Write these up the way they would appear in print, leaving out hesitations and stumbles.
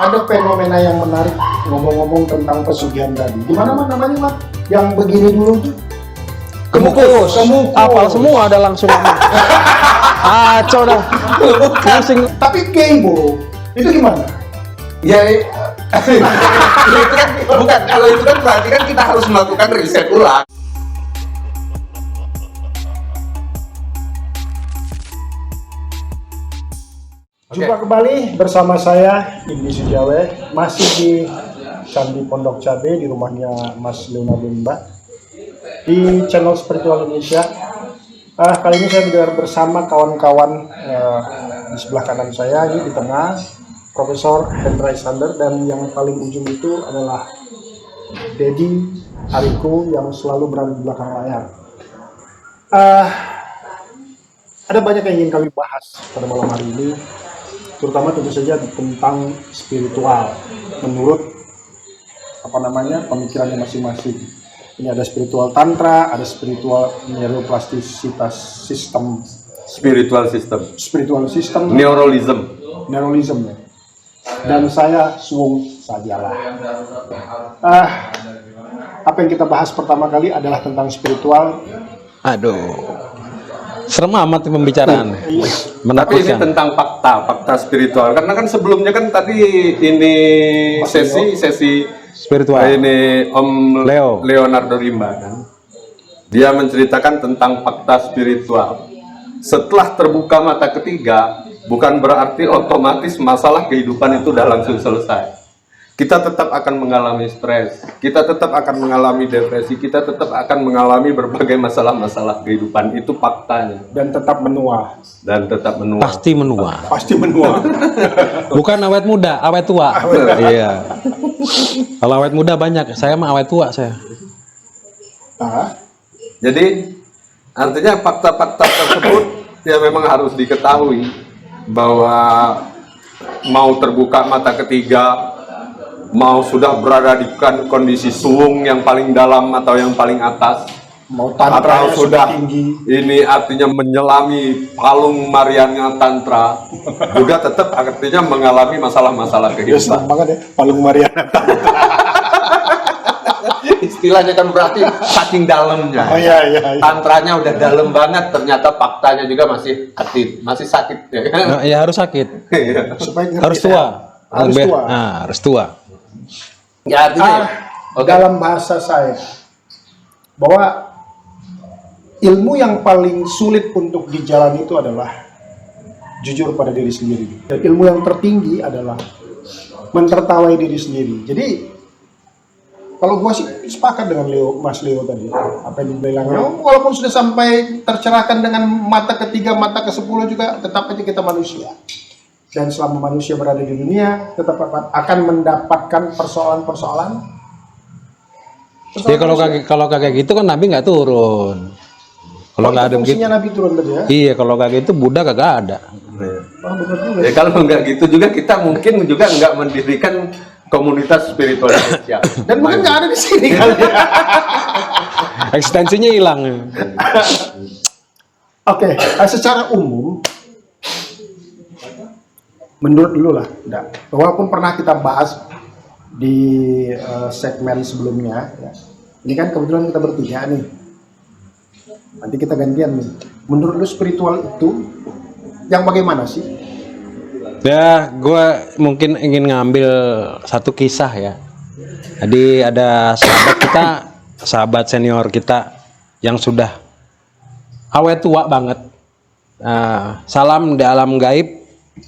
ada fenomena yang menarik ngomong-ngomong tentang pesugihan tadi. Gimana Mat namanya Mat? Yang begini dulu tuh? Kemukus. Kemukus. Apal semua ada langsung. Dah. Pusing. Tapi Keibo itu gimana? Ya, itu kan bukan, kalau itu kan berarti kan kita harus melakukan riset ulang. Jumpa kembali bersama saya Indi Sujawe, masih di Candi Pondok Cabe di rumahnya Mas Leonardo Limba di channel Spiritual Indonesia. Kali ini saya berdua bersama kawan-kawan di sebelah kanan saya, ini di tengah Profesor Hendra Iskander, dan yang paling ujung itu adalah Dedi Ariku yang selalu berada di belakang layar. Ada banyak yang ingin kami bahas pada malam hari ini, terutama tentu saja tentang spiritual menurut pemikirannya masing-masing. Ini ada spiritual tantra, ada spiritual neuroplastisitas sistem, Spiritual system, neuralism ya. Dan saya suung sajalah. Apa yang kita bahas pertama kali adalah tentang spiritual. Aduh. Serem amat pembicaraan. Tapi ini Menakutkan. tentang fakta spiritual. Karena kan sebelumnya kan tadi ini sesi Spiritual. ini Om Leonardo Limba kan. Dia menceritakan tentang fakta spiritual. Setelah terbuka mata ketiga, bukan berarti otomatis masalah kehidupan itu udah langsung selesai. Kita tetap akan mengalami stres, kita tetap akan mengalami depresi, kita tetap akan mengalami berbagai masalah-masalah kehidupan. Itu faktanya. Dan tetap menua. Pasti menua. Pasti menua. Bukan awet muda, awet tua. Iya. Kalau awet muda banyak, saya mah awet tua saya. Jadi artinya fakta-fakta tersebut ya memang harus diketahui bahwa mau terbuka mata ketiga, mau sudah berada di kondisi suung yang paling dalam atau yang paling atas, Mau tantra atau sudah tinggi. ini artinya menyelami palung Mariana Tantra, juga tetap artinya mengalami masalah-masalah Ya senang kehidupan. banget ya, Palung Mariana. Istilahnya kan berarti saking dalamnya. Oh iya. Tantranya udah dalam banget, ternyata faktanya juga masih sakit ya kan? Nah, ya harus sakit. Supaya ngerti Harus tua. Harus tua. Nah, harus tua. Ya artinya Dalam bahasa saya, bahwa ilmu yang paling sulit untuk dijalani itu adalah jujur pada diri sendiri. Dan ilmu yang tertinggi adalah mentertawai diri sendiri. Jadi kalau gua sih sepakat dengan Mas Leo tadi, apa yang dibilangnya, walaupun sudah sampai tercerahkan dengan mata ketiga, mata ke-10 juga, tetap aja kita manusia. Dan selama manusia berada di dunia, tetap akan mendapatkan persoalan-persoalan. Ya kalau kayak gitu kan Nabi nggak turun. Kalau nggak ada begitu. Fungsinya Nabi turun tadi ya. Iya, kalau kayak gitu Buddha kagak ada. Oh, benar juga. ya kalau nggak gitu juga kita mungkin juga nggak mendirikan komunitas spiritual Indonesia. Dan mungkin nggak ada di sini kali ya. Eksistensinya hilang. Oke, secara umum, menurut dulu lah, walaupun pernah kita bahas di segmen sebelumnya, ya. Ini kan kebetulan kita bertiga nih. Nanti kita gantian nih. Menurut lu spiritual itu yang bagaimana sih? Ya, gue mungkin ingin ngambil satu kisah ya. Jadi ada sahabat kita, sahabat senior kita yang sudah awet tua banget. Salam di alam gaib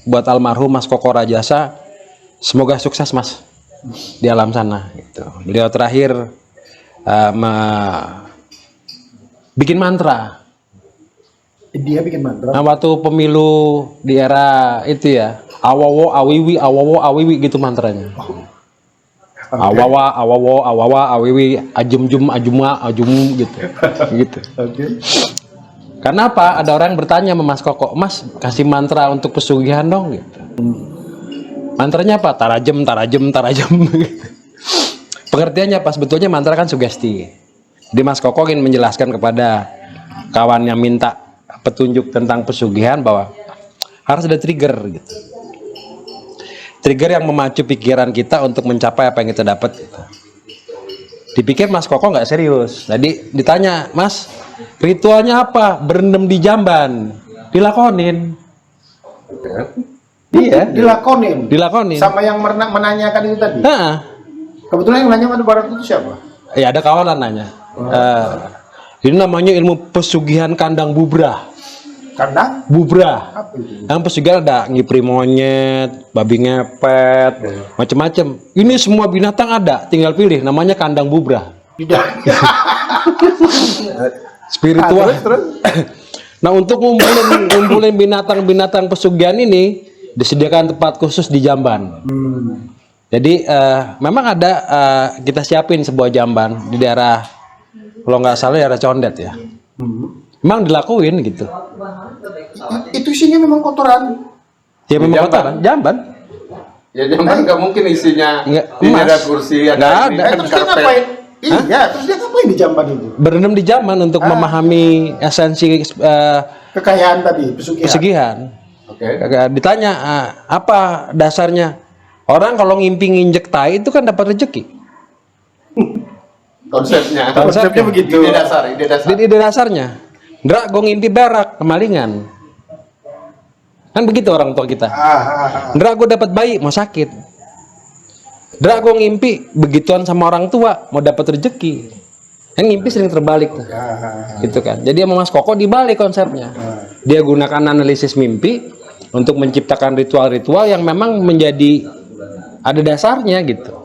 buat almarhum Mas Koko Rajasa. Semoga sukses Mas di alam sana. Gitu. Beliau terakhir bikin mantra. Dia bikin mantra. Nah, waktu pemilu di era itu ya, awawo awiwi gitu mantranya. Awawa awiwi ajum ajum gitu. Gitu. Oke. Karena apa? Ada orang yang bertanya sama Mas Koko, Mas kasih mantra untuk pesugihan dong gitu. Mantranya apa? Tarajem. Gitu. Pengertiannya apa? Sebetulnya mantra kan sugesti. Di Mas Koko ingin menjelaskan kepada kawan yang minta petunjuk tentang pesugihan bahwa harus ada trigger gitu. trigger yang memacu pikiran kita untuk mencapai apa yang kita dapat. Dipikir Mas Koko nggak serius. Tadi ditanya, Mas, ritualnya apa? Berendam di jamban. Dilakonin. Iya, dilakonin. Sama yang menanyakan itu tadi. Nah, Kebetulan yang nanya pada Barat itu siapa? ya ada kawanan nanya. Ini namanya ilmu pesugihan kandang bubrah. Kandang? Bubrah. Apa itu? Yang pesugihan ada ngipri monyet, babi ngepet, macam-macam. Ini semua binatang ada, tinggal pilih. Namanya kandang bubrah. Tidak. Spiritual. Terus. Nah, untuk ngumpulin binatang-binatang pesugihan ini disediakan tempat khusus di jamban. Jadi memang ada kita siapin sebuah jamban di daerah, kalau nggak salah daerah Condet ya. Memang dilakuin gitu. Itu isinya memang kotoran. Ya memang kotoran, jamban. Ya jamban nggak mungkin isinya Nggak, ini emas. ada kursi, Nggak ada ada. ini, Terus dia karpet. ngapain? Iya, terus dia ngapain di jamban itu? Berendam di jamban untuk memahami esensi Kekayaan tadi, pesugihan. pesugihan. Oke. Ditanya apa dasarnya? Orang kalau ngimpi nginjek tai itu kan dapat rezeki. Konsepnya. Konsepnya begitu. Ide dasar, ide dasar. Di ide dasarnya. Ndra, gue ngimpi berak, kemalingan. Kan begitu orang tua kita. Ndra, gue dapat bayi, mau sakit. Ndra, gue ngimpi begituan sama orang tua, mau dapat rezeki. Yang ngimpi sering terbalik tuh. Gitu kan. Jadi sama Mas Koko dibalik konsepnya. Dia gunakan analisis mimpi untuk menciptakan ritual-ritual yang memang menjadi ada dasarnya gitu.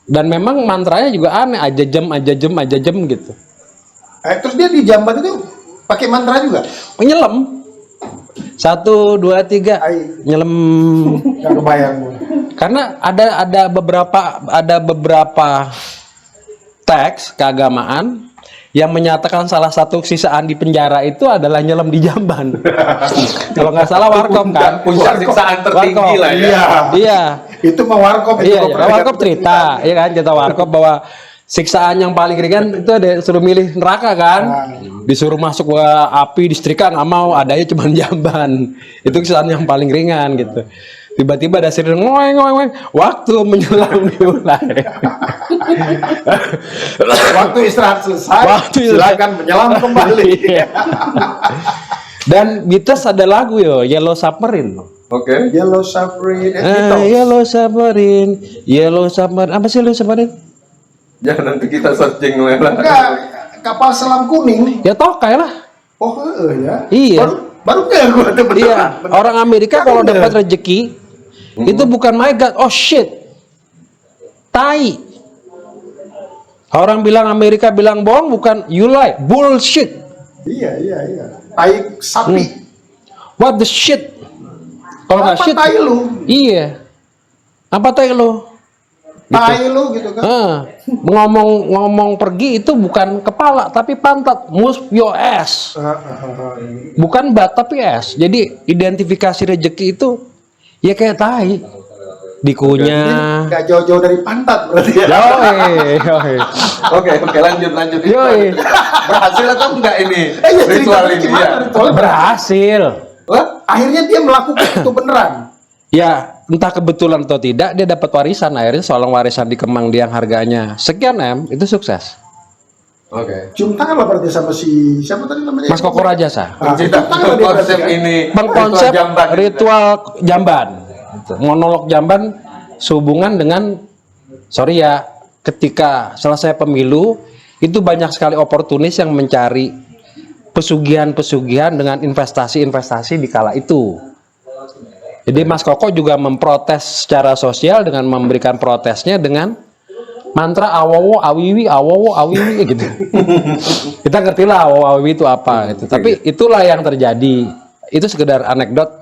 Dan memang mantranya juga aneh, aja jam gitu. Terus dia di jamban itu pakai mantra juga? Nyelam. 1, 2, 3 nyelam. Nggak kebayang. Karena ada beberapa teks keagamaan yang menyatakan salah satu siksaan di penjara itu adalah nyelam di jamban. Kalau nggak salah warkop kan. Puncak siksaan tertinggi lah ya. Iya. Itu mau warkop itu. Iya, warkop cerita, ya kan, cerita warkop bahwa siksaan yang paling ringan itu ada suruh milih neraka kan, disuruh masuk ke api disetrika nggak mau, adanya cuma jamban. Itu siksaan yang paling ringan gitu. Tiba-tiba ada sirine ngoeng, waktu menyelam dimulai. Waktu istirahat selesai, silakan menyelam kembali. Dan Beatles ada lagu yo, Yellow Submarine. Oke. Yellow Submarine, Yellow Submarine, apa sih Yellow Submarine? Ya nanti kita searching lah. Enggak, kapal selam kuning. Ya tokai lah. Oh ya. Iya. Baru nggak gue tuh beneran. Iya. Orang Amerika kalau dapat rezeki itu bukan my God, oh shit, tai. Orang bilang Amerika bilang bohong, bukan you lie, bullshit. Iya. Tai sapi. What the shit? Kalau nggak Apa shit, tai lu? iya. Apa tai lo? Tai lu gitu kan. Ngomong pergi itu bukan kepala tapi pantat, move your ass. Bukan bat tapi ass. Jadi identifikasi rezeki itu ya kayak tai. Dikunyah. Nggak jauh-jauh dari pantat berarti ya. Yoi. Oke, lanjut. Yoi. Berhasil atau enggak ini? Ya, Ritual ceritanya ini gimana ya. ritualnya? Berhasil. Wah, akhirnya dia melakukan itu beneran. Ya, entah kebetulan atau tidak, dia dapat warisan. Akhirnya seorang warisan di Kemang yang harganya sekian M, itu sukses. Oke. Cium tangan lah berarti sama si siapa tadi namanya? Mas Koko Rajasa. Kita konsep ini Konsep jamban. ritual jamban. Gitu. Monolog jamban sehubungan dengan, sorry ya, ketika selesai pemilu, itu banyak sekali oportunis yang mencari pesugihan-pesugihan dengan investasi-investasi di kala itu. Jadi Mas Koko juga memprotes secara sosial dengan memberikan protesnya dengan mantra awowo awiwi gitu. Kita ngerti lah awowo awiwi itu apa gitu. Tapi itulah yang terjadi. Itu sekedar anekdot.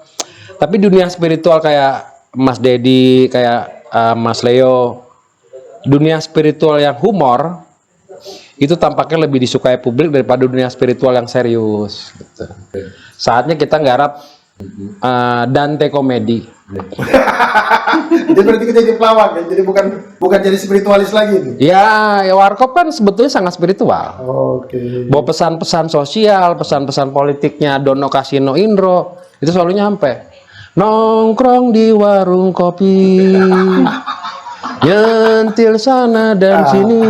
Tapi dunia spiritual kayak Mas Dedi, kayak Mas Leo, dunia spiritual yang humor itu tampaknya lebih disukai publik daripada dunia spiritual yang serius. Gitu. Saatnya kita nggarap Dante komedi. Jadi berarti kita jadi pelawak ya. Jadi bukan jadi spiritualis lagi itu. Ya warkop kan sebetulnya sangat spiritual. Oke. Bawa pesan-pesan sosial, pesan-pesan politiknya Dono Kasino Indro itu selalu nyampe. nongkrong di warung kopi, nyentil sana dan sini,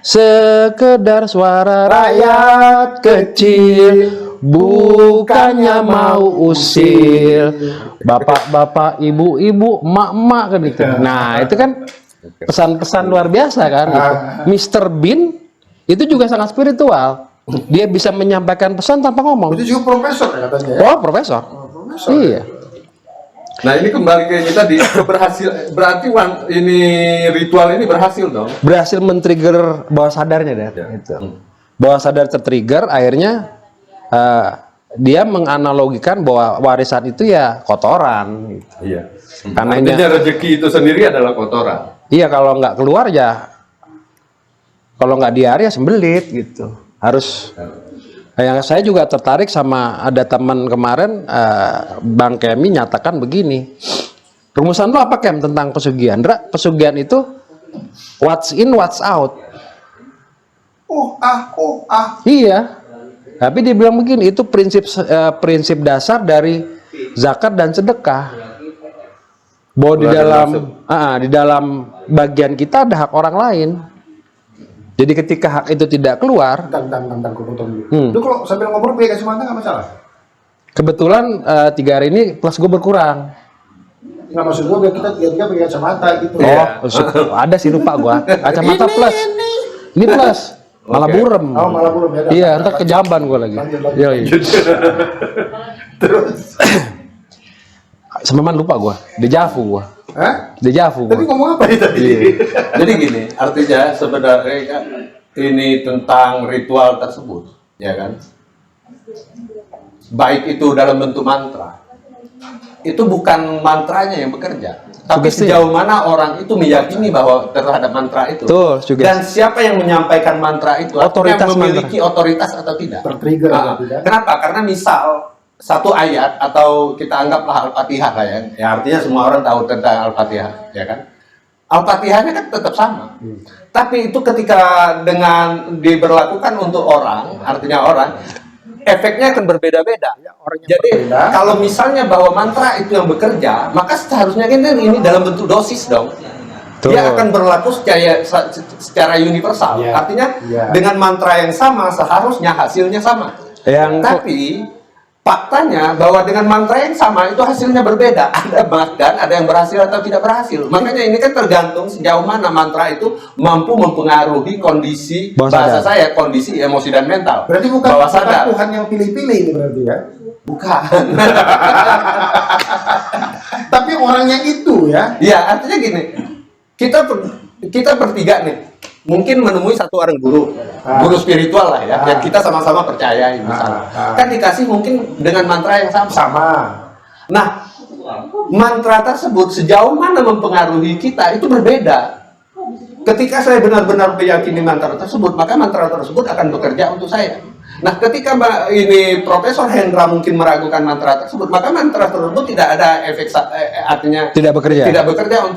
sekedar suara rakyat kecil, bukannya mau usil bapak-bapak, ibu-ibu, emak-emak kan itu. Nah, itu kan pesan-pesan luar biasa kan gitu. Mr. Bean itu juga sangat spiritual. Dia bisa menyampaikan pesan tanpa ngomong. Itu juga profesor ya katanya ya? Oh, profesor. Profesor. Iya. Nah ini kembali ke ini tadi, berarti ini ritual ini berhasil dong. Berhasil men-trigger bawah sadarnya deh. Gitu. Bawah sadar tertrigger, akhirnya dia menganalogikan bahwa warisan itu ya kotoran. Gitu. Iya. Karena Artinya rezeki itu sendiri adalah kotoran. Iya, kalau nggak keluar ya, kalau nggak diare ya sembelit gitu. Harus. Yang saya juga tertarik sama ada teman kemarin, Bang Kemi nyatakan begini. Rumusan lo apa Kem tentang pesugihan? Pesugihan itu what's in, what's out. Iya. Tapi dia bilang begini, itu prinsip dasar dari zakat dan sedekah. Bahwa di dalam bagian kita ada hak orang lain. Jadi ketika hak itu tidak keluar, Tentang gue potong dulu. Lu kalau sambil ngomong pakai kacamata nggak masalah? kebetulan 3 hari ini plus gue berkurang. Nggak, maksud gue biar kita tiga pakai kacamata gitu. Oh, ada sih lupa gue. Kacamata plus. Ini plus. Malah burem. Oh, malah burem ya. Iya, ntar kejamban gue lagi. Iya. Terus. Sememan lupa gue. Dejavu gue. Hah? Dejavu Tadi gue. ngomong apa nih tadi? Jadi gini, artinya sebenarnya kan ini tentang ritual tersebut, ya kan? Baik itu dalam bentuk mantra, itu bukan mantranya yang bekerja, tapi Sugesti. sejauh mana orang itu meyakini bahwa terhadap mantra itu. Tuh, sugesti. Dan siapa yang menyampaikan mantra itu, Otoritas artinya memiliki otoritas atau tidak. Tertrigger atau tidak? Kenapa? Karena misal satu ayat atau kita anggaplah Al-Fatihah lah ya, artinya semua orang tahu tentang Al-Fatihah, ya kan? Al-Fatihahnya kan tetap sama. Tapi itu ketika dengan diberlakukan untuk orang, artinya orang, efeknya akan berbeda-beda. Jadi kalau misalnya bahwa mantra itu yang bekerja, maka seharusnya kan ini dalam bentuk dosis dong. Tuh. Dia akan berlaku secara universal. Iya. Artinya Iya. dengan mantra yang sama seharusnya hasilnya sama. Tapi faktanya bahwa dengan mantra yang sama itu hasilnya berbeda. Ada dan ada yang berhasil atau tidak berhasil. Makanya ini kan tergantung sejauh mana mantra itu mampu mempengaruhi kondisi bahasa saya, kondisi emosi dan mental. Berarti bukan bawah sadar. Tuhan yang pilih-pilih ini berarti ya? Bukan. Tapi orangnya itu ya? Ya artinya gini, kita bertiga nih, mungkin menemui satu orang guru spiritual lah ya, yang kita sama-sama percaya misalnya. Kan dikasih mungkin dengan mantra yang sama. Nah, mantra tersebut sejauh mana mempengaruhi kita itu berbeda. Ketika saya benar-benar meyakini mantra tersebut, maka mantra tersebut akan bekerja untuk saya. Nah, ketika ini Profesor Hendra mungkin meragukan mantra tersebut, maka mantra tersebut tidak ada efek, artinya tidak bekerja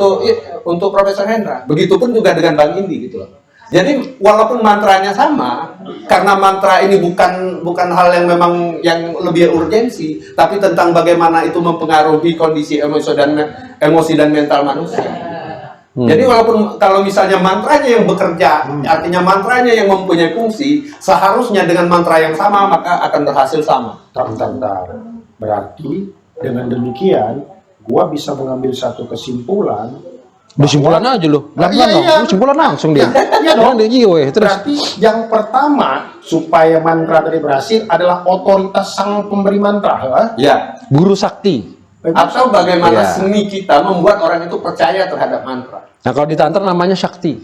untuk Profesor Hendra. Begitupun juga dengan Bang Indi gitu loh. Jadi walaupun mantranya sama, karena mantra ini bukan hal yang memang yang lebih urgensi, tapi tentang bagaimana itu mempengaruhi kondisi emosi dan mental manusia. Jadi walaupun kalau misalnya mantranya yang bekerja, artinya mantranya yang mempunyai fungsi, seharusnya dengan mantra yang sama maka akan berhasil sama. Bentar. Berarti dengan demikian, gua bisa mengambil satu kesimpulan. Kesimpulan aja lo. Kesimpulan langsung dia. Iya dong. Terus Berarti yang pertama supaya mantra tadi berhasil adalah otoritas sang pemberi mantra. Ya. guru sakti. Atau bagaimana seni kita membuat orang itu percaya terhadap mantra. Nah, kalau di tantra namanya sakti.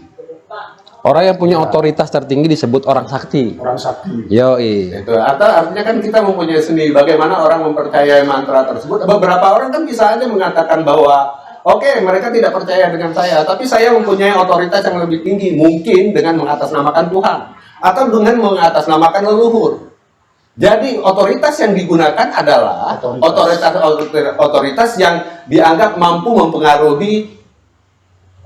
Orang yang punya otoritas tertinggi disebut orang sakti. Orang sakti. Yoi. Itu artinya kan kita mempunyai seni bagaimana orang mempercayai mantra tersebut. Beberapa orang kan bisa aja mengatakan bahwa oke, mereka tidak percaya dengan saya, tapi saya mempunyai otoritas yang lebih tinggi, mungkin dengan mengatasnamakan Tuhan atau dengan mengatasnamakan leluhur. Jadi otoritas yang digunakan adalah otoritas yang dianggap mampu mempengaruhi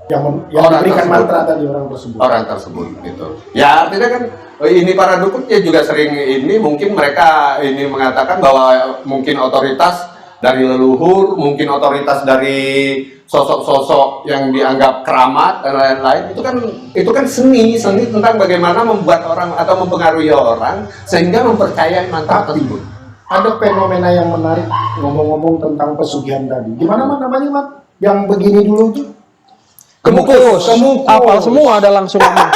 yang orang memberikan tersebut. mantra tadi orang tersebut Gitu. Ya artinya kan ini para dukun ya juga sering ini mungkin mereka ini mengatakan bahwa mungkin otoritas dari leluhur, mungkin otoritas dari sosok-sosok yang dianggap keramat dan lain-lain. Itu kan seni tentang bagaimana membuat orang atau mempengaruhi orang sehingga mempercayai mantra tersebut. Ada fenomena yang menarik ngomong-ngomong tentang pesugihan tadi. Gimana Mat namanya Mat? Yang begini dulu tuh? Kemukus. Apa semua ada langsung ngomong.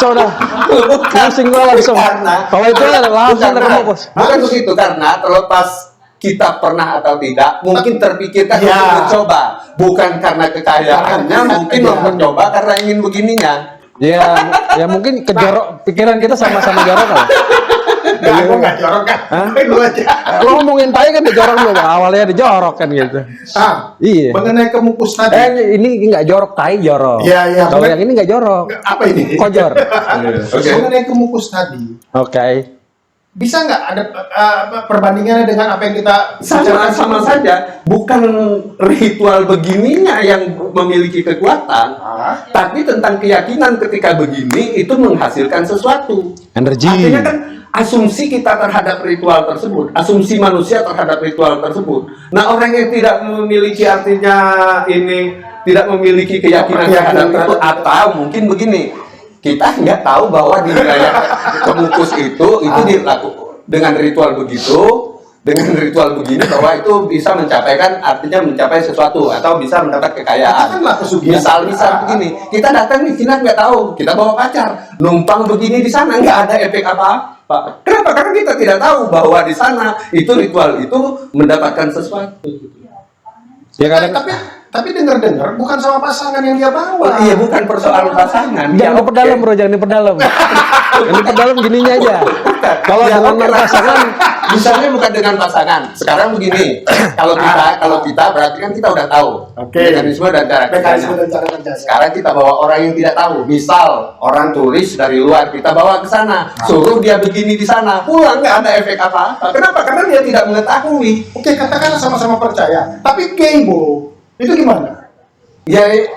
Dah. Pusing gua langsung. Kalau itu ada langsung terkemukus. Bukan begitu, karena terlepas kita pernah atau tidak, mungkin terpikirkan untuk mencoba. Bukan karena kekayaannya, mungkin mencoba karena ingin begininya. Ya mungkin kejorok, pikiran kita sama-sama jorok kan. Aku nggak jorok kan? Lu aja. Lo ngomongin tai kan dijorok dulu, awalnya dijorok kan gitu. Iya. Mengenai kemukus tadi. Ini nggak jorok, tai jorok. Iya. Kalau yang ini nggak jorok. Apa ini? Kojor. Mengenai kemukus tadi. Oke. Bisa nggak ada perbandingannya dengan apa yang kita sama saja, bukan ritual begininya yang memiliki kekuatan, tapi tentang keyakinan ketika begini itu menghasilkan sesuatu. Energi. Artinya kan asumsi kita terhadap ritual tersebut, asumsi manusia terhadap ritual tersebut. Nah, orang yang tidak memiliki artinya ini tidak memiliki keyakinan terhadap itu, atau mungkin begini. Kita nggak tahu bahwa di wilayah kemukus itu dilakukan dengan ritual begitu, dengan ritual begini bahwa itu bisa artinya mencapai sesuatu atau bisa mendapat kekayaan. Misal begini, kita datang nih, kita nggak tahu, kita bawa pacar, numpang begini di sana nggak ada efek apa-apa. Kenapa? Karena kita tidak tahu bahwa di sana itu ritual itu mendapatkan sesuatu. Ya kadang tapi dengar-dengar bukan sama pasangan yang dia bawa. Iya, bukan persoalan pasangan. Jangan diperdalam bro, jangan diperdalam. Yang diperdalam gininya aja. Kalau dengan pasangan, misalnya bukan dengan pasangan. Sekarang begini, kalau kita berarti kan kita udah tahu mekanisme dan cara kerjanya. Sekarang kita bawa orang yang tidak tahu. Misal orang turis dari luar kita bawa ke sana, suruh dia begini di sana, pulang nggak ada efek apa-apa. Kenapa? Karena dia tidak mengetahui. Oke, katakanlah sama-sama percaya, tapi gebo. Itu gimana? Ya, itu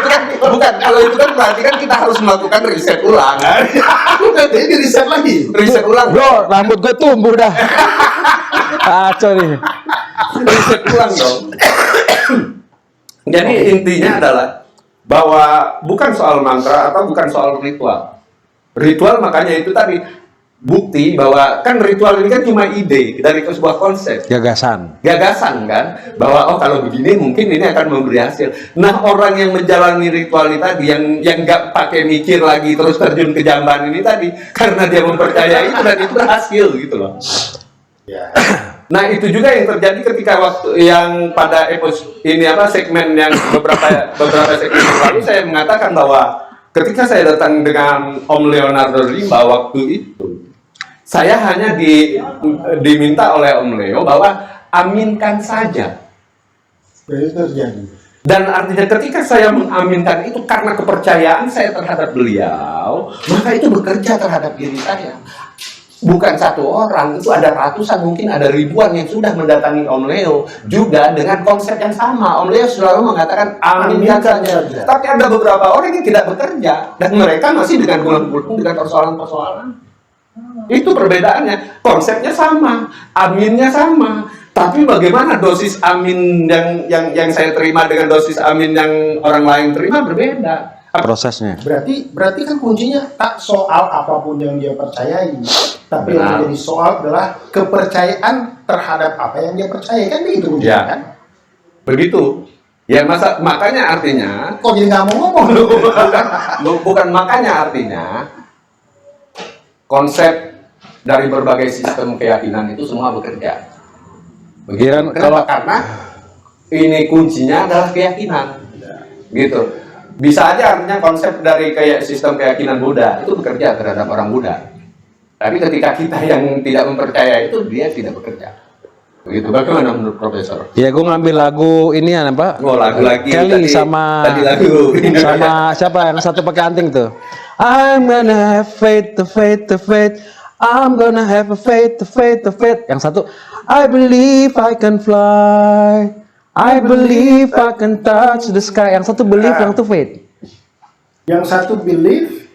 kan bukan. Kalau itu kan berarti kan kita harus melakukan riset ulang. Jadi riset lagi. Riset ulang. Bro, rambut gue tumbuh dah. Kacau nih. Riset ulang dong. Jadi intinya adalah bahwa bukan soal mantra atau bukan soal ritual. Ritual makanya itu tadi bukti bahwa kan ritual ini kan cuma ide dari sebuah konsep, gagasan kan, bahwa kalau begini mungkin ini akan memberi hasil. Nah, orang yang menjalani ritual ini tadi yang nggak pakai mikir lagi terus terjun ke jamban ini tadi karena dia mempercayai itu dan itu berhasil gitu loh. Nah, itu juga yang terjadi ketika waktu yang pada segmen yang beberapa segmen lalu saya mengatakan bahwa ketika saya datang dengan Om Leonardo Rimba waktu itu, saya hanya diminta oleh Om Leo bahwa aminkan saja. Dan artinya ketika saya mengaminkan itu karena kepercayaan saya terhadap beliau, maka itu bekerja terhadap diri saya. Bukan satu orang, itu ada ratusan, mungkin ada ribuan yang sudah mendatangi Om Leo juga dengan konsep yang sama. Om Leo selalu mengatakan aminkan saja. Tapi ada beberapa orang yang tidak bekerja dan mereka masih dengan gulung-gulung dengan persoalan-persoalan. Itu perbedaannya, konsepnya sama, aminnya sama, tapi bagaimana dosis amin yang saya terima dengan dosis amin yang orang lain terima berbeda prosesnya. Berarti kan kuncinya tak soal apapun yang dia percayai, tapi yang menjadi soal adalah kepercayaan terhadap apa yang dia percaya, kan begitu kuncinya kan? Begitu. Ya makanya artinya. Kok jadi nggak mau ngomong lu? Bukan makanya artinya. Konsep dari berbagai sistem keyakinan itu semua bekerja. Begitu. Karena ini kuncinya adalah keyakinan. Gitu. Bisa aja artinya konsep dari sistem keyakinan Buddha itu bekerja terhadap orang Buddha. Tapi ketika kita yang tidak mempercaya itu, dia tidak bekerja. Begitu. Bagaimana menurut Profesor? Ya, gue ngambil lagu ini apa? Oh, lagu lagi. Kelly sama siapa yang satu pakai anting tuh? I'm gonna have faith, the faith, the faith. I'm gonna have a faith, the faith, the faith. Yang satu, I believe I can fly. I believe I can touch the sky. Yang satu believe, yang satu faith. Yang satu believe.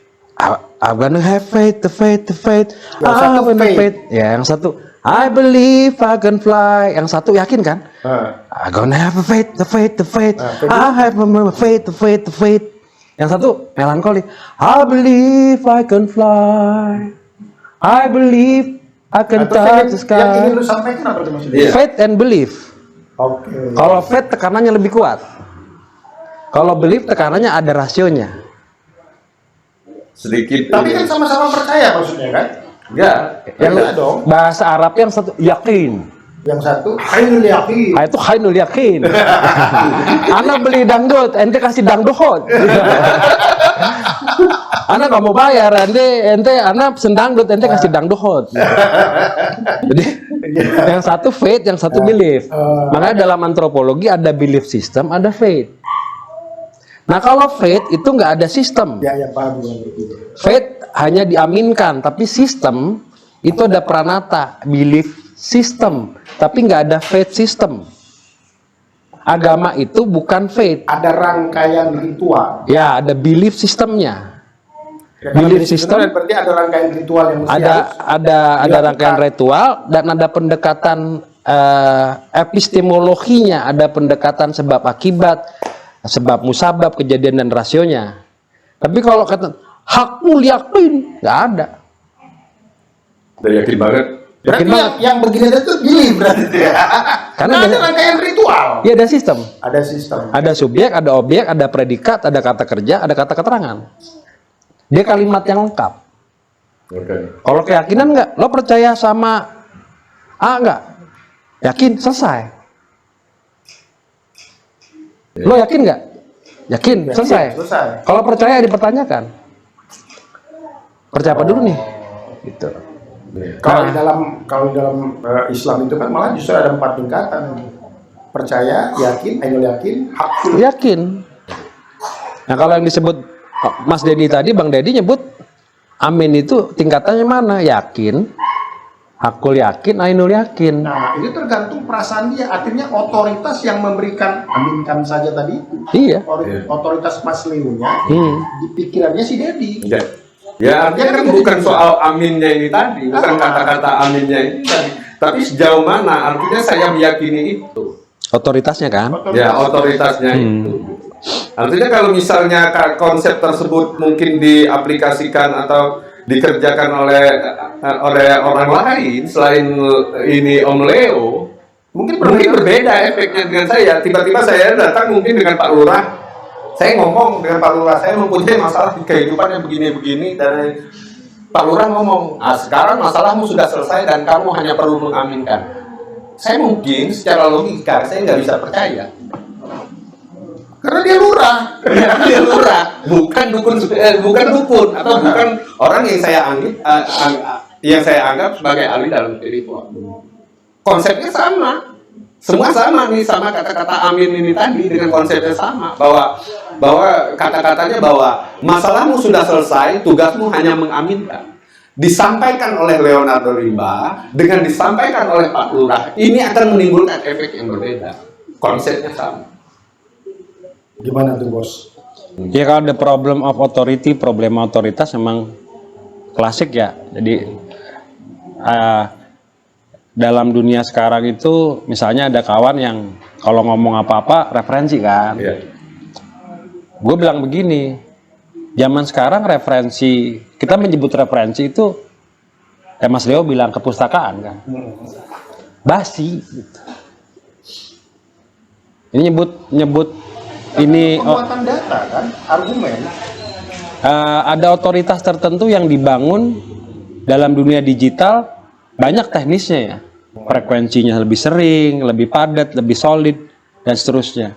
I'm gonna have faith, the faith, the faith. Yang satu faith. Ya, yang satu I believe I can fly. Yang satu yakin kan? I gonna have a faith, the faith, the faith. I have a faith, the faith, the faith. Yang satu melankolik. I believe I can fly. I believe I can touch the sky. Yang ingin lu sampaikan apa tuh maksudnya? Faith and belief. Oke. Kalau faith tekanannya lebih kuat. Kalau belief tekanannya ada rasionya. Sedikit. Tapi kan sama-sama percaya maksudnya kan? Enggak. Yang Iya dong. bahasa Arab yang satu yakin. Yang satu ainul yakin. Ah, itu hainul yakin. Anak beli dangdut, ente kasih dangduhot. Anak nggak mau bayar, ente anak pesen dangdut, ente kasih dangduhot. Jadi yang satu faith, yang satu belief. Makanya dalam antropologi ada belief system, ada faith. Nah kalau faith itu nggak ada sistem. Ya, yang paham gue gitu. Faith hanya diaminkan, tapi sistem itu ada pranata, belief system, tapi nggak ada faith system. Agama itu bukan faith. Ada rangkaian ritual. Ya, ada belief sistemnya. Ya, kalau Belief di situ system kan berarti ada rangkaian ritual yang mesti ada harus ada dilakukan. rangkaian ritual dan ada pendekatan epistemologinya, ada pendekatan sebab akibat, sebab musabab, kejadian dan rasionya. Tapi kalau kata hakul yakin, nggak ada. Udah yakin banget. Berarti Yakin banget. yang begini itu belief berarti itu ya. Karena Nah, ada biasa- rangkaian ritual. Ya ada sistem. Ada sistem. Ada subjek, ada objek, ada predikat, ada kata kerja, ada kata keterangan. Dia kalimat yang lengkap. Oke. Kalau keyakinan enggak, lo percaya sama A enggak? Yakin, selesai. Lo yakin enggak? Yakin, selesai. Selesai. Kalau percaya dipertanyakan. Percaya apa dulu nih? Gitu. Kalau di dalam Islam itu kan malah justru ada 4 tingkatan. Percaya, yakin, ainul yakin, hakul. Yakin. Nah kalau yang disebut Mas Dedi tadi, Bang Dedi nyebut amin itu tingkatannya mana? Yakin, hakul yakin, ainul yakin. Nah, itu tergantung perasaan dia. Artinya otoritas yang memberikan aminkan saja tadi. Iya. Otoritas Mas Leonya di pikirannya si Dedi. Ya. Ya artinya kan bukan soal aminnya ini tadi, bukan kata-kata aminnya ini tadi, tapi sejauh mana artinya saya meyakini itu. Otoritasnya kan? Ya otoritasnya itu. Artinya kalau misalnya konsep tersebut mungkin diaplikasikan atau dikerjakan oleh orang lain selain ini Om Leo, mungkin berbeda efeknya dengan saya. Tiba-tiba saya datang mungkin dengan Pak Lurah. Saya ngomong dengan Pak Lurah, saya mempunyai masalah di kehidupan yang begini-begini, dan Pak Lurah ngomong, sekarang masalahmu sudah selesai dan kamu hanya perlu mengaminkan. Saya mungkin secara logika, saya nggak bisa percaya. Karena dia lurah. Dia lurah, bukan dukun, atau bukan orang yang saya anggap sebagai ahli dalam spiritual. Konsepnya sama. Semua sama nih, sama kata-kata amin ini tadi dengan konsepnya sama, bahwa kata-katanya bahwa masalahmu sudah selesai, tugasmu hanya mengaminkan. Disampaikan oleh Leonardo Rimba dengan disampaikan oleh Pak Lurah, ini akan menimbulkan efek yang berbeda. Konsepnya sama. Gimana tuh, Bos? Ya kalau ada problem of authority, problem otoritas memang klasik ya. Jadi dalam dunia sekarang itu misalnya ada kawan yang kalau ngomong apa-apa referensi kan. Iya. Gue bilang begini, zaman sekarang referensi, kita menyebut referensi itu, Mas Leo bilang kepustakaan kan, basi. Gitu. Ini nyebut ini Pembuatan data kan, argumen. ada otoritas tertentu yang dibangun dalam dunia digital, banyak teknisnya ya. Frekuensinya lebih sering, lebih padat, lebih solid, dan seterusnya.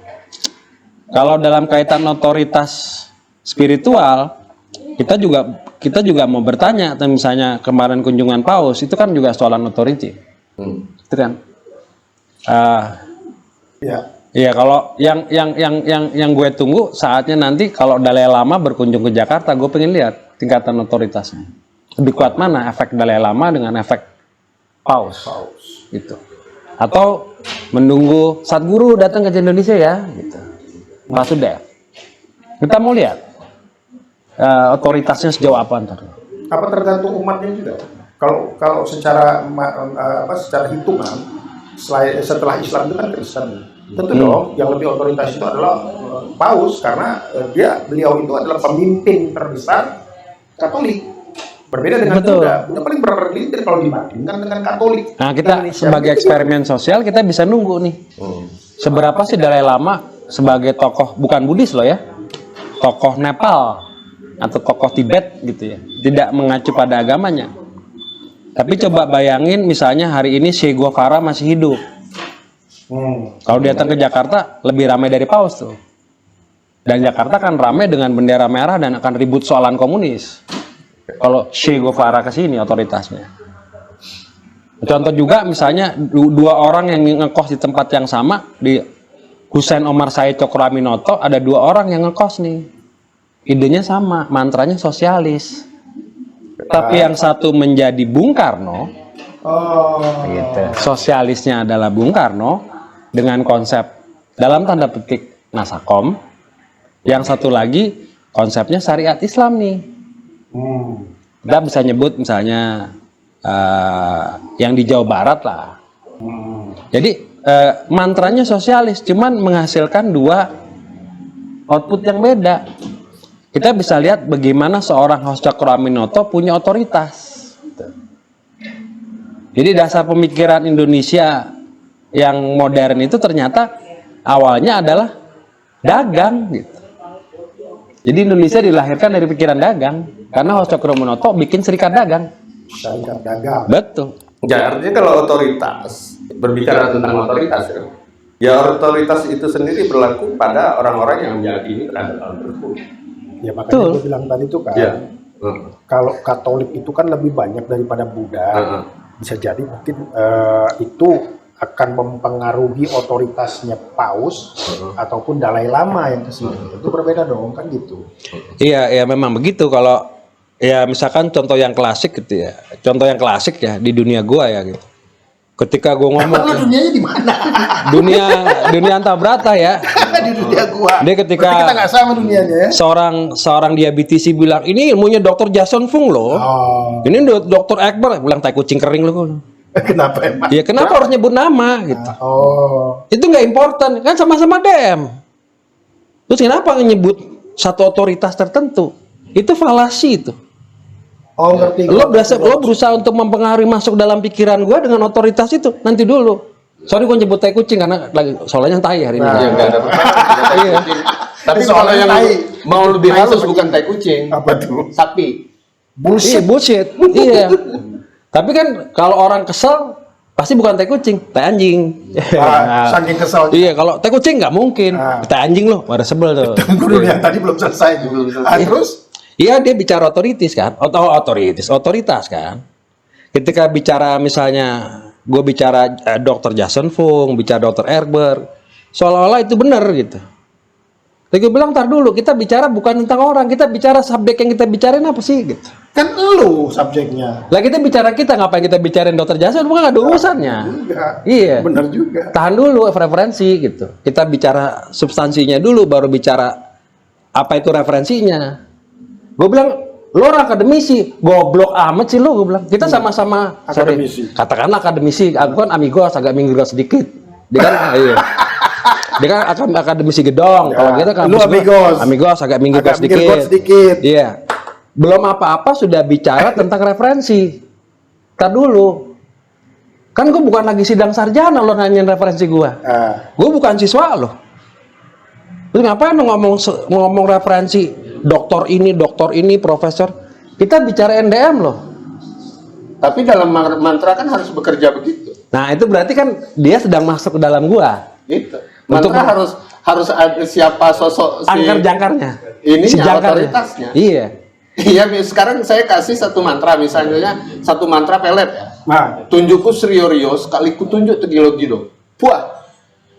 Kalau dalam kaitan otoritas spiritual, kita juga mau bertanya, misalnya kemarin kunjungan Paus itu kan juga soalan authority, itu kan? Ya. Iya, kalau yang gue tunggu saatnya nanti kalau Dalai Lama berkunjung ke Jakarta, gue pengen lihat tingkatan otoritasnya. Lebih kuat mana efek Dalai Lama dengan efek Paus. Gitu. Atau menunggu Sadguru datang ke Indonesia ya, gitu. Pak Sudev. Kita mau lihat otoritasnya sejauh apa ntar. Apa tergantung umatnya juga? kalau secara secara hitungan setelah Islam itu kan Kristen. Tentu dong yang lebih otoritas itu adalah Paus, karena beliau itu adalah pemimpin terbesar Katolik. Berbeda dengan Buddha. Buddha paling berkelintir kalau dibandingkan dengan Katolik. Nah, kita sebagai eksperimen sosial kita bisa nunggu nih. Seberapa sih Dalai Lama sebagai tokoh bukan Buddhis loh ya, tokoh Nepal atau tokoh Tibet gitu ya, tidak mengacu pada agamanya. Tapi coba bayangin misalnya hari ini Che Guevara masih hidup. Kalau datang ke Jakarta lebih ramai dari Paus tuh. Dan Jakarta kan ramai dengan bendera merah dan akan ribut soalan komunis. Kalau Che Guevara ke sini otoritasnya. Contoh juga misalnya dua orang yang ngekos di tempat yang sama, di Hussein Omar Said Cokroaminoto ada dua orang yang ngekos nih. Idenya sama, mantranya sosialis. Tapi yang satu menjadi Bung Karno, gitu. Sosialisnya adalah Bung Karno dengan konsep dalam tanda petik Nasakom. Yang satu lagi konsepnya syariat Islam nih. Kita bisa nyebut misalnya yang di Jawa Barat lah. Jadi mantranya sosialis, cuman menghasilkan dua output yang beda. Kita bisa lihat bagaimana seorang Host Cokroaminoto punya otoritas. Jadi dasar pemikiran Indonesia yang modern itu ternyata awalnya adalah dagang gitu. Jadi Indonesia dilahirkan dari pikiran dagang karena Host Cokroaminoto bikin serikat dagang. Serikat dagang. Betul. Ya, artinya kalau otoritas, berbicara tentang otoritas ya otoritas itu sendiri berlaku pada orang-orang yang meyakini terhadap hal tersebut. Ya makanya gue bilang tadi itu kan, kalau Katolik itu kan lebih banyak daripada Buddha, bisa jadi mungkin itu akan mempengaruhi otoritasnya Paus ataupun Dalai Lama yang kesini. Itu berbeda dong kan gitu. Iya, ya memang begitu. Kalau ya misalkan contoh yang klasik gitu ya, contoh yang klasik ya di dunia gua ya gitu. Ketika gua ngomong, dunianya di mana? dunia Antabrata ya. Di dunia gua. Dia ketika berarti kita nggak sama dunianya ya. Seorang diabetisi bilang ini ilmunya Dr. Jason Fung loh. Ini Dr. Ekber bilang tai kucing kering loh. Kenapa emang? Ya kenapa harus nyebut nama gitu? Itu nggak important kan sama-sama DM. Terus kenapa nyebut satu otoritas tertentu? Itu falasi itu. Ngerti. Lo berusaha untuk mempengaruhi masuk dalam pikiran gue dengan otoritas itu. Nanti dulu. Sorry gue nyebut tai kucing karena lagi soalnya tai hari ini. Ya nggak ada masalah. Tapi kalau yang mau lebih halus bukan tai kucing. Apa tuh? Sapi. Bullshit. Bullshit. Iya. Tapi kan kalau orang kesel pasti bukan tai kucing, tai anjing. Saking kesel. Iya, kalau tai kucing nggak mungkin. Tai anjing loh, pada sebel tuh. Tunggu dulu ya, tadi belum selesai. Terus? Iya, dia bicara otoritas kan. Ketika bicara misalnya, gue bicara Dr. Jason Fung, bicara Dr. Ekber, seolah-olah itu benar gitu. Tapi gue bilang, tar dulu, kita bicara bukan tentang orang, kita bicara subjek yang kita bicarain apa sih gitu. Kan lu subjeknya. Lah kita bicara kita, ngapain kita bicarain Dr. Jason? Bukan ada urusannya. Iya. Benar juga. Tahan dulu referensi gitu. Kita bicara substansinya dulu, baru bicara apa itu referensinya. Gue bilang, lo orang akademisi, goblok amat sih lo. Gue bilang, kita sama-sama akademisi. Katakanlah akademisi, aku kan amigos, agak minggir sedikit. Dia kan, iya. Dia kan akademisi gedong. Kalau kita kan amigos agak minggir sedikit. Iya. Belum apa-apa sudah bicara tentang referensi. Tar dulu. Kan gue bukan lagi sidang sarjana lo nanyain referensi gue. Gue bukan siswa lo. Lu ngapain lo ngomong referensi doktor ini, profesor? Kita bicara NDM loh. Tapi dalam mantra kan harus bekerja begitu. Nah, itu berarti kan dia sedang masuk ke dalam gua. Gitu. Mantra harus ada siapa sosok si angker-jangkarnya. Ini si otoritasnya. Iya. Iya, sekarang saya kasih satu mantra, misalnya satu mantra pelet ya. Tunjukku Sriorio sekali kutunjuk Tegilo-Gilo. Puah.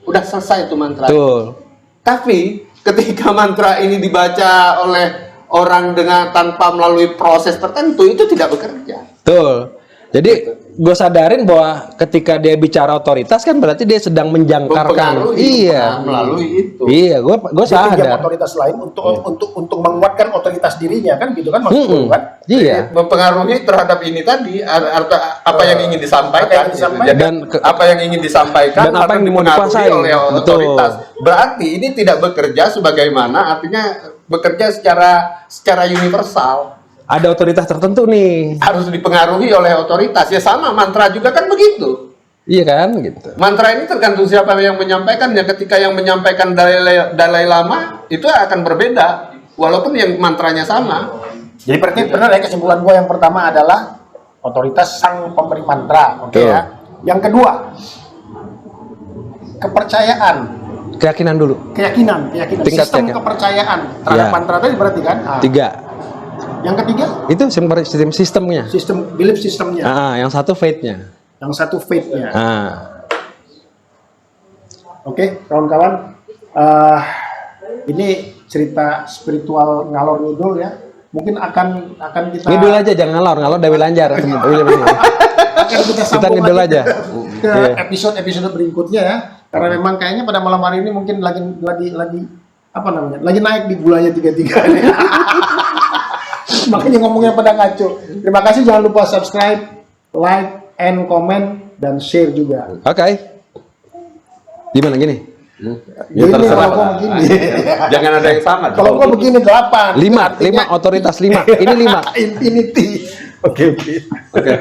Udah selesai itu mantra. Betul. Tapi ketika mantra ini dibaca oleh orang dengan tanpa melalui proses tertentu itu tidak bekerja. Betul. Jadi gue sadarin bahwa ketika dia bicara otoritas kan berarti dia sedang menjangkarkan. Iya. Melalui itu. Iya, gue Dia pinjam sadar. otoritas lain untuk menguatkan otoritas dirinya kan gitu kan maksudnya kan. Iya. Mempengaruhi terhadap ini tadi apa yang ingin disampaikan, gitu. Jadi, Dan apa yang ingin disampaikan dan apa atau yang mau dipengaruhi dikuasai. oleh Betul. otoritas. Berarti ini tidak bekerja sebagaimana, artinya bekerja secara universal. Ada otoritas tertentu nih. Harus dipengaruhi oleh otoritas. Ya sama mantra juga kan begitu. Iya kan gitu. Mantra ini tergantung siapa yang menyampaikannya. Ketika yang menyampaikan Dalai Lama itu akan berbeda walaupun yang mantranya sama. Jadi berarti benar ya kesimpulan gue yang pertama adalah otoritas sang pemberi mantra, oke ya. Yang kedua, kepercayaan, Keyakinan dulu. keyakinan, Tingkat sistem keyakinan. kepercayaan terhadap Ya. mantra tadi berarti kan. Ah. 3. Yang ketiga, Itu sistemnya. sistem belief sistemnya. Yang satu faith-nya. Yang satu faith-nya. Oke, kawan-kawan, ini cerita spiritual ngalor ngidul ya. Mungkin akan kita Ngidul aja jangan ngalor Dewi Lanjar. akan kita sambung ngidul lagi aja. ke Iya. episode berikutnya ya. Karena memang kayaknya pada malam hari ini mungkin lagi apa namanya? Lagi naik di gulanya 3 nih. Makanya ngomongnya pada ngaco. Terima kasih, jangan lupa subscribe, like, and comment, dan share juga. Oke. Gimana gini? Gini, terserah. kalau gua begini. Jangan ada yang sama. Kalau gua begini 8. 5 otoritas 5. Ini 5. Infinity. Oke. Oke.